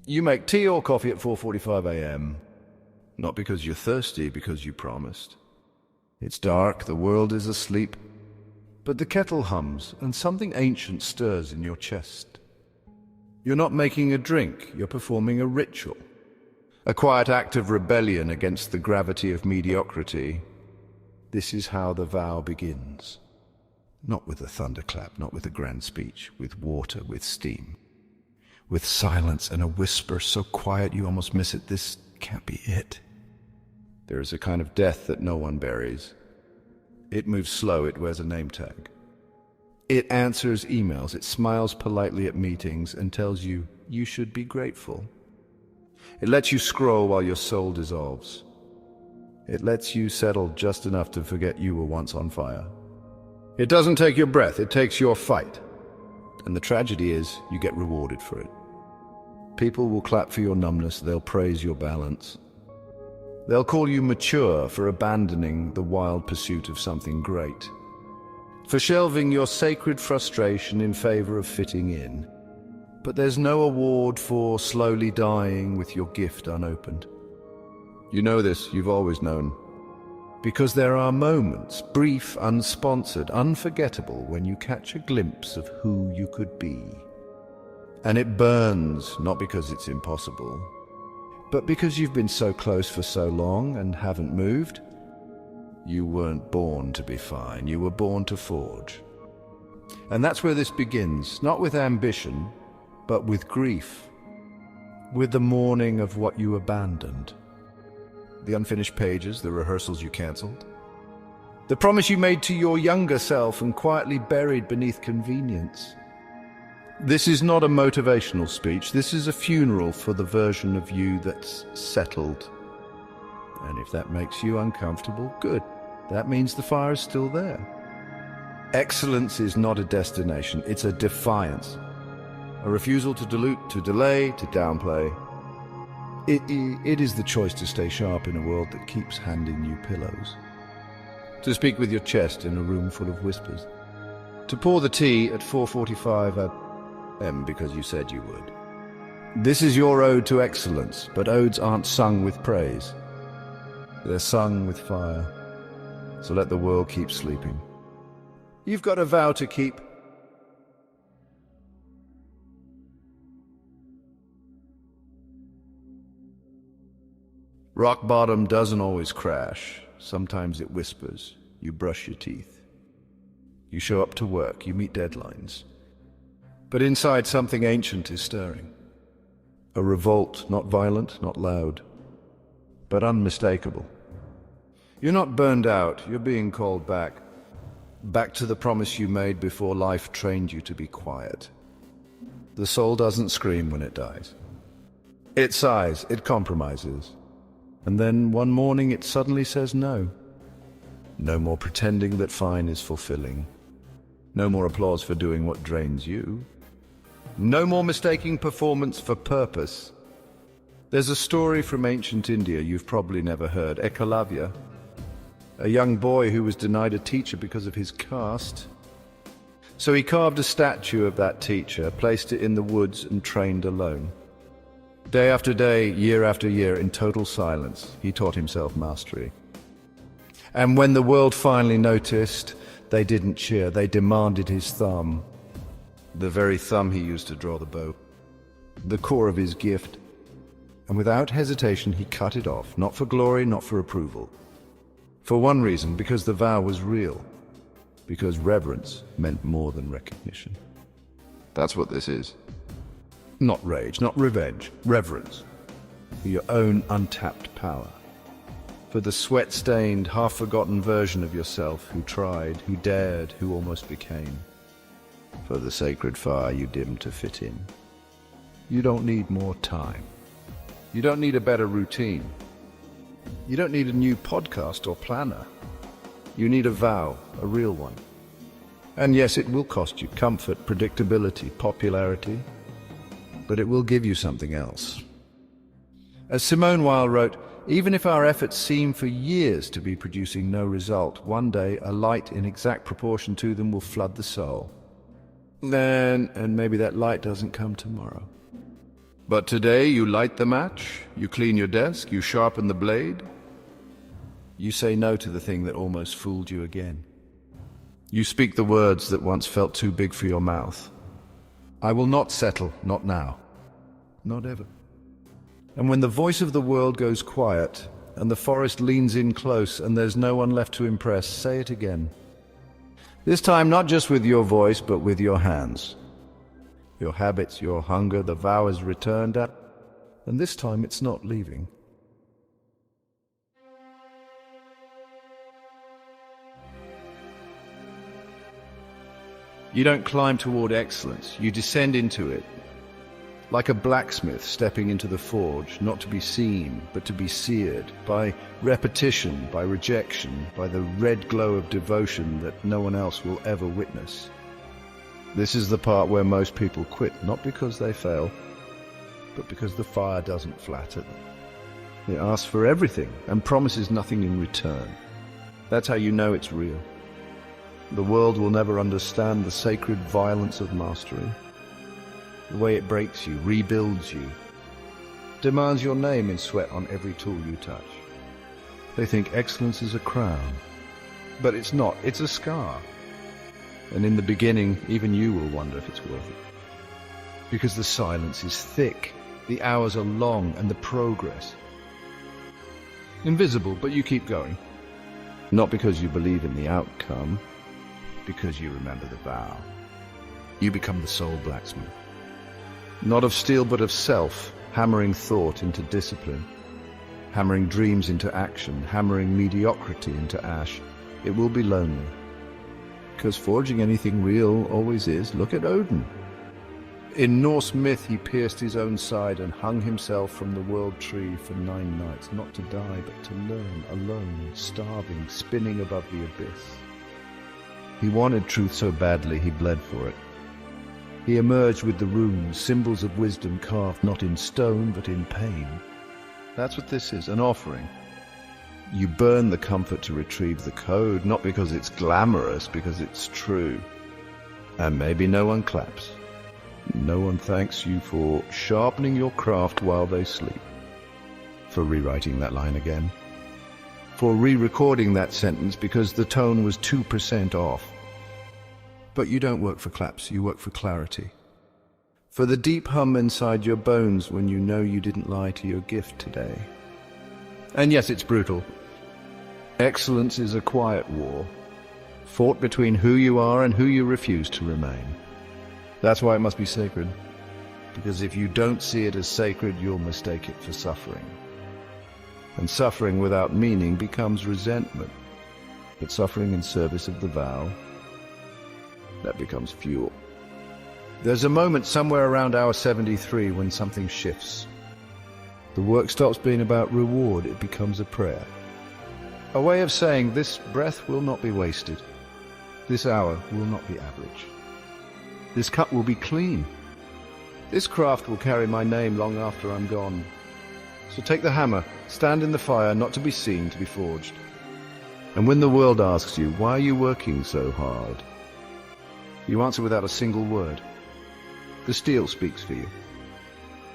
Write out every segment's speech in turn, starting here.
You make tea or coffee at 4:45 a.m. Not because you're thirsty, because you promised. It's dark, the world is asleep, but the kettle hums and something ancient stirs in your chest. You're not making a drink, you're performing a ritual. A quiet act of rebellion against the gravity of mediocrity. This is how the vow begins. Not with a thunderclap, not with a grand speech, with water, with steam. With silence and a whisper so quiet you almost miss it. This can't be it. There is a kind of death that no one buries. It moves slow, it wears a name tag. It answers emails, it smiles politely at meetings and tells you you should be grateful. It lets you scroll while your soul dissolves. It lets you settle just enough to forget you were once on fire. It doesn't take your breath, it takes your fight. And the tragedy is, you get rewarded for it. People will clap for your numbness, they'll praise your balance. They'll call you mature for abandoning the wild pursuit of something great. For shelving your sacred frustration in favor of fitting in. But there's no award for slowly dying with your gift unopened. You know this, you've always known. Because there are moments, brief, unsponsored, unforgettable, when you catch a glimpse of who you could be. And it burns, not because it's impossible, but because you've been so close for so long and haven't moved. You weren't born to be fine, you were born to forge. And that's where this begins, not with ambition, but with grief. With the mourning of what you abandoned. The unfinished pages, the rehearsals you cancelled. The promise you made to your younger self and quietly buried beneath convenience. This is not a motivational speech, this is a funeral for the version of you that's settled. And if that makes you uncomfortable, good. That means the fire is still there. Excellence is not a destination, it's a defiance. A refusal to dilute, to delay, to downplay. It is the choice to stay sharp in a world that keeps handing you pillows. To speak with your chest in a room full of whispers. To pour the tea at 4:45 a.m. because you said you would. This is your ode to excellence, but odes aren't sung with praise. They're sung with fire. So let the world keep sleeping. You've got a vow to keep. Rock bottom doesn't always crash. Sometimes it whispers. You brush your teeth. You show up to work. You meet deadlines. But inside something ancient is stirring. A revolt, not violent, not loud, but unmistakable. You're not burned out. You're being called back. Back to the promise you made before life trained you to be quiet. The soul doesn't scream when it dies. It sighs. It compromises. And then one morning it suddenly says no. No more pretending that fine is fulfilling. No more applause for doing what drains you. No more mistaking performance for purpose. There's a story from ancient India you've probably never heard. Ekalavya, a young boy who was denied a teacher because of his caste. So he carved a statue of that teacher, placed it in the woods and trained alone. Day after day, year after year, in total silence, he taught himself mastery. And when the world finally noticed, they didn't cheer, they demanded his thumb. The very thumb he used to draw the bow. The core of his gift. And without hesitation, he cut it off, not for glory, not for approval. For one reason, because the vow was real. Because reverence meant more than recognition. That's what this is. Not rage, not revenge, reverence for your own untapped power. For the sweat-stained, half-forgotten version of yourself who tried, who dared, who almost became. For the sacred fire you dimmed to fit in. You don't need more time. You don't need a better routine. You don't need a new podcast or planner. You need a vow, a real one. And yes, it will cost you comfort, predictability, popularity, but it will give you something else. As Simone Weil wrote, even if our efforts seem for years to be producing no result, one day a light in exact proportion to them will flood the soul. And maybe that light doesn't come tomorrow. But today you light the match, you clean your desk, you sharpen the blade. You say no to the thing that almost fooled you again. You speak the words that once felt too big for your mouth. I will not settle, not now, not ever. And when the voice of the world goes quiet, and the forest leans in close, and there's no one left to impress, say it again. This time not just with your voice, but with your hands. Your habits, your hunger, the vow is returned at, and this time it's not leaving. You don't climb toward excellence, you descend into it. Like a blacksmith stepping into the forge, not to be seen, but to be seared, by repetition, by rejection, by the red glow of devotion that no one else will ever witness. This is the part where most people quit, not because they fail, but because the fire doesn't flatter them. It asks for everything and promises nothing in return. That's how you know it's real. The world will never understand the sacred violence of mastery. The way it breaks you, rebuilds you, demands your name in sweat on every tool you touch. They think excellence is a crown, but it's not, it's a scar. And in the beginning, even you will wonder if it's worth it. Because the silence is thick, the hours are long, and the progress invisible, but you keep going. Not because you believe in the outcome, because you remember the vow. You become the soul blacksmith. Not of steel, but of self, hammering thought into discipline, hammering dreams into action, hammering mediocrity into ash. It will be lonely, because forging anything real always is. Look at Odin. In Norse myth, he pierced his own side and hung himself from the world tree for 9 nights, not to die, but to learn, alone, starving, spinning above the abyss. He wanted truth so badly he bled for it. He emerged with the runes, symbols of wisdom carved not in stone but in pain. That's what this is, an offering. You burn the comfort to retrieve the code, not because it's glamorous, because it's true. And maybe no one claps. No one thanks you for sharpening your craft while they sleep, for rewriting that line again, for re-recording that sentence because the tone was 2% off. But you don't work for claps, you work for clarity. For the deep hum inside your bones when you know you didn't lie to your gift today. And yes, it's brutal. Excellence is a quiet war, fought between who you are and who you refuse to remain. That's why it must be sacred, because if you don't see it as sacred, you'll mistake it for suffering. And suffering without meaning becomes resentment. But suffering in service of the vow, that becomes fuel. There's a moment somewhere around hour 73 when something shifts. The work stops being about reward, it becomes a prayer. A way of saying, this breath will not be wasted. This hour will not be average. This cut will be clean. This craft will carry my name long after I'm gone. So take the hammer, stand in the fire, not to be seen, to be forged. And when the world asks you, why are you working so hard? You answer without a single word. The steel speaks for you.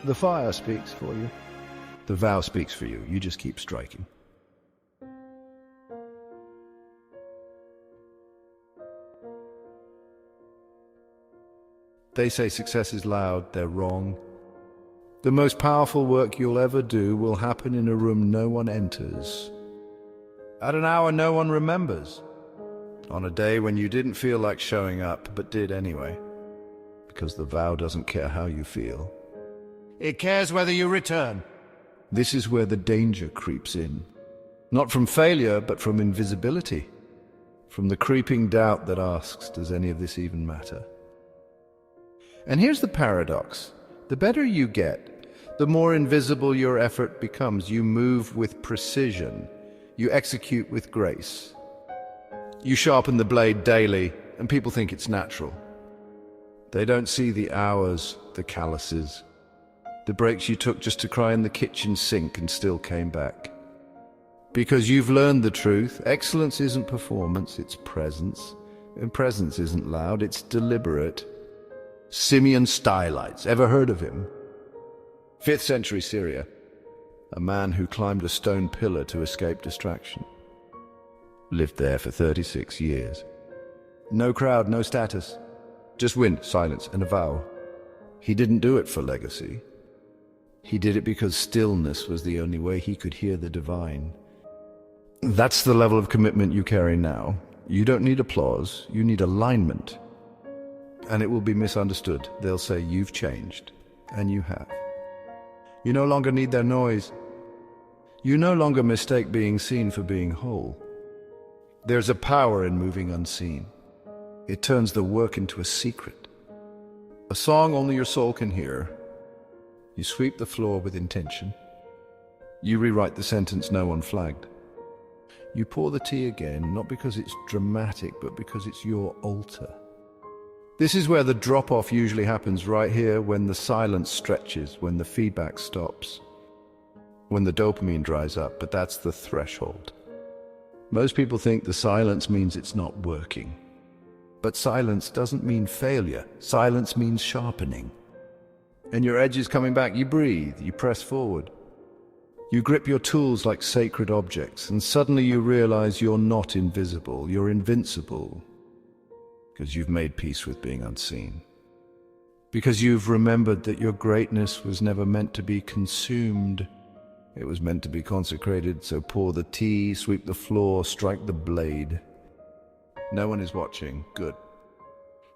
The fire speaks for you. The vow speaks for you. You just keep striking. They say success is loud. They're wrong. The most powerful work you'll ever do will happen in a room no one enters, at an hour no one remembers, on a day when you didn't feel like showing up, but did anyway, because the vow doesn't care how you feel. It cares whether you return. This is where the danger creeps in. Not from failure, but from invisibility. From the creeping doubt that asks, does any of this even matter? And here's the paradox. The better you get, the more invisible your effort becomes. You move with precision. You execute with grace. You sharpen the blade daily, and people think it's natural. They don't see the hours, the calluses, the breaks you took just to cry in the kitchen sink and still came back. Because you've learned the truth. Excellence isn't performance, it's presence. And presence isn't loud, it's deliberate. Simeon Stylites, ever heard of him? 5th century Syria. A man who climbed a stone pillar to escape distraction. Lived there for 36 years. No crowd, no status. Just wind, silence, and a vow. He didn't do it for legacy. He did it because stillness was the only way he could hear the divine. That's the level of commitment you carry now. You don't need applause, you need alignment. And it will be misunderstood. They'll say you've changed, and you have. You no longer need their noise. You no longer mistake being seen for being whole. There's a power in moving unseen. It turns the work into a secret. A song only your soul can hear. You sweep the floor with intention. You rewrite the sentence no one flagged. You pour the tea again, not because it's dramatic, but because it's your altar. This is where the drop-off usually happens, right here, when the silence stretches, when the feedback stops, when the dopamine dries up, but that's the threshold. Most people think the silence means it's not working. But silence doesn't mean failure. Silence means sharpening. And your edge is coming back. You breathe, you press forward. You grip your tools like sacred objects, and suddenly you realize you're not invisible, you're invincible. Because you've made peace with being unseen. Because you've remembered that your greatness was never meant to be consumed. It was meant to be consecrated, so pour the tea, sweep the floor, strike the blade. No one is watching. Good.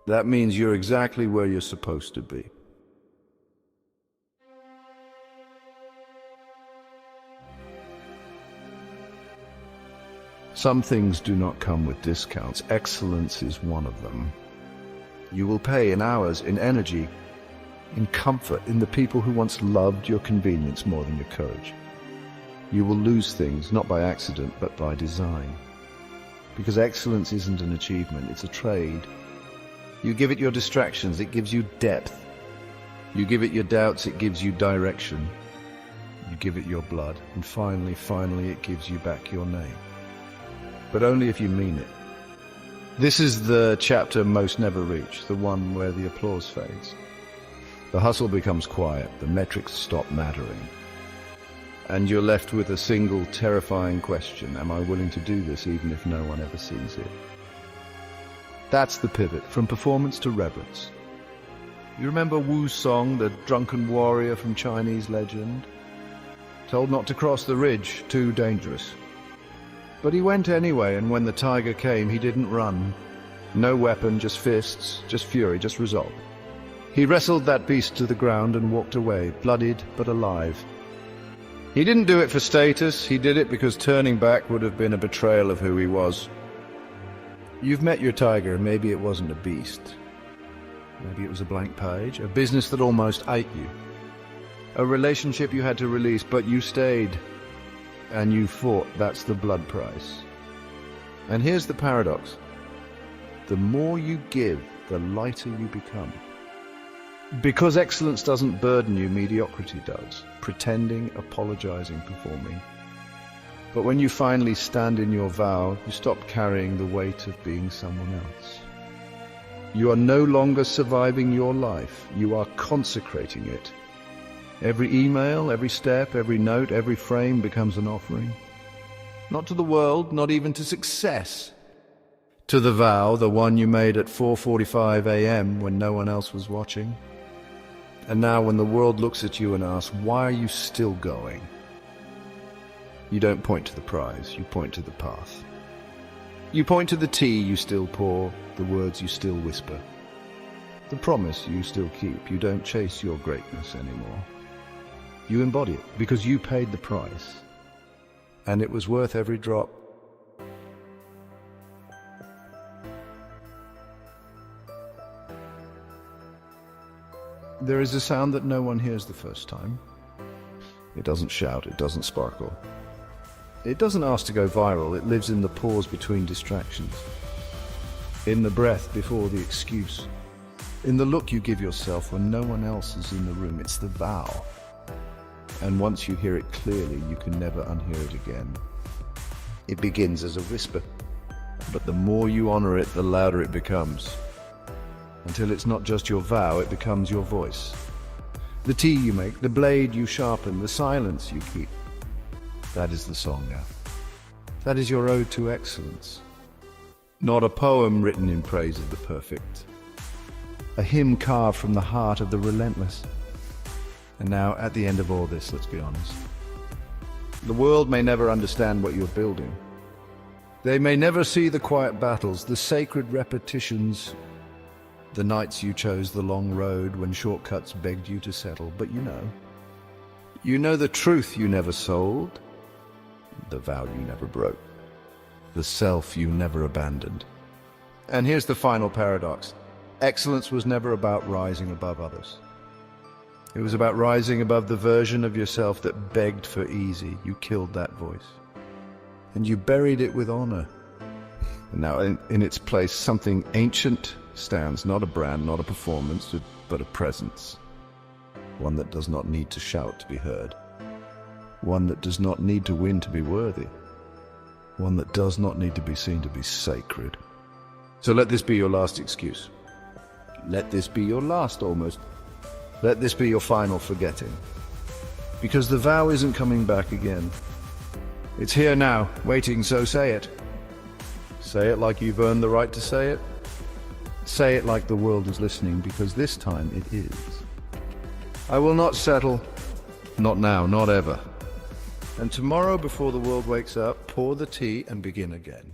That means you're exactly where you're supposed to be. Some things do not come with discounts. Excellence is one of them. You will pay in hours, in energy, in comfort, in the people who once loved your convenience more than your courage. You will lose things, not by accident, but by design. Because excellence isn't an achievement, it's a trade. You give it your distractions, it gives you depth. You give it your doubts, it gives you direction. You give it your blood, and finally, it gives you back your name. But only if you mean it. This is the chapter most never reach, the one where the applause fades. The hustle becomes quiet, the metrics stop mattering. And you're left with a single terrifying question: am I willing to do this even if no one ever sees it? That's the pivot, from performance to reverence. You remember Wu's song, the drunken warrior from Chinese legend? Told not to cross the ridge, too dangerous. But he went anyway, and when the tiger came, he didn't run. No weapon, just fists, just fury, just resolve. He wrestled that beast to the ground and walked away, bloodied but alive. He didn't do it for status, he did it because turning back would have been a betrayal of who he was. You've met your tiger, maybe it wasn't a beast. Maybe it was a blank page, a business that almost ate you. A relationship you had to release, but you stayed. And you fought. That's the blood price. And here's the paradox. The more you give, the lighter you become. Because excellence doesn't burden you, mediocrity does. Pretending, apologizing, performing. But when you finally stand in your vow, you stop carrying the weight of being someone else. You are no longer surviving your life. You are consecrating it. Every email, every step, every note, every frame becomes an offering. Not to the world, not even to success. To the vow, the one you made at 4:45 a.m. when no one else was watching. And now when the world looks at you and asks, why are you still going? You don't point to the prize, you point to the path. You point to the tea you still pour, the words you still whisper. The promise you still keep. You don't chase your greatness anymore. You embody it because you paid the price, and it was worth every drop. There is a sound that no one hears the first time. It doesn't shout, it doesn't sparkle. It doesn't ask to go viral, it lives in the pause between distractions. In the breath before the excuse. In the look you give yourself when no one else is in the room. It's the vow. And once you hear it clearly, you can never unhear it again. It begins as a whisper, but the more you honor it, the louder it becomes. Until it's not just your vow, it becomes your voice. The tea you make, the blade you sharpen, the silence you keep. That is the song now. That is your ode to excellence. Not a poem written in praise of the perfect. A hymn carved from the heart of the relentless. And now, at the end of all this, let's be honest. The world may never understand what you're building. They may never see the quiet battles, the sacred repetitions, the nights you chose the long road when shortcuts begged you to settle. But you know the truth you never sold, the vow you never broke, the self you never abandoned. And here's the final paradox. Excellence was never about rising above others. It was about rising above the version of yourself that begged for easy. You killed that voice. And you buried it with honor. And now in its place, something ancient stands, not a brand, not a performance, but a presence. One that does not need to shout to be heard. One that does not need to win to be worthy. One that does not need to be seen to be sacred. So let this be your last excuse. Let this be your last almost. Let this be your final forgetting. Because the vow isn't coming back again. It's here now, waiting, so say it. Say it like you've earned the right to say it. Say it like the world is listening, because this time it is. I will not settle. Not now, not ever. And tomorrow, before the world wakes up, pour the tea and begin again.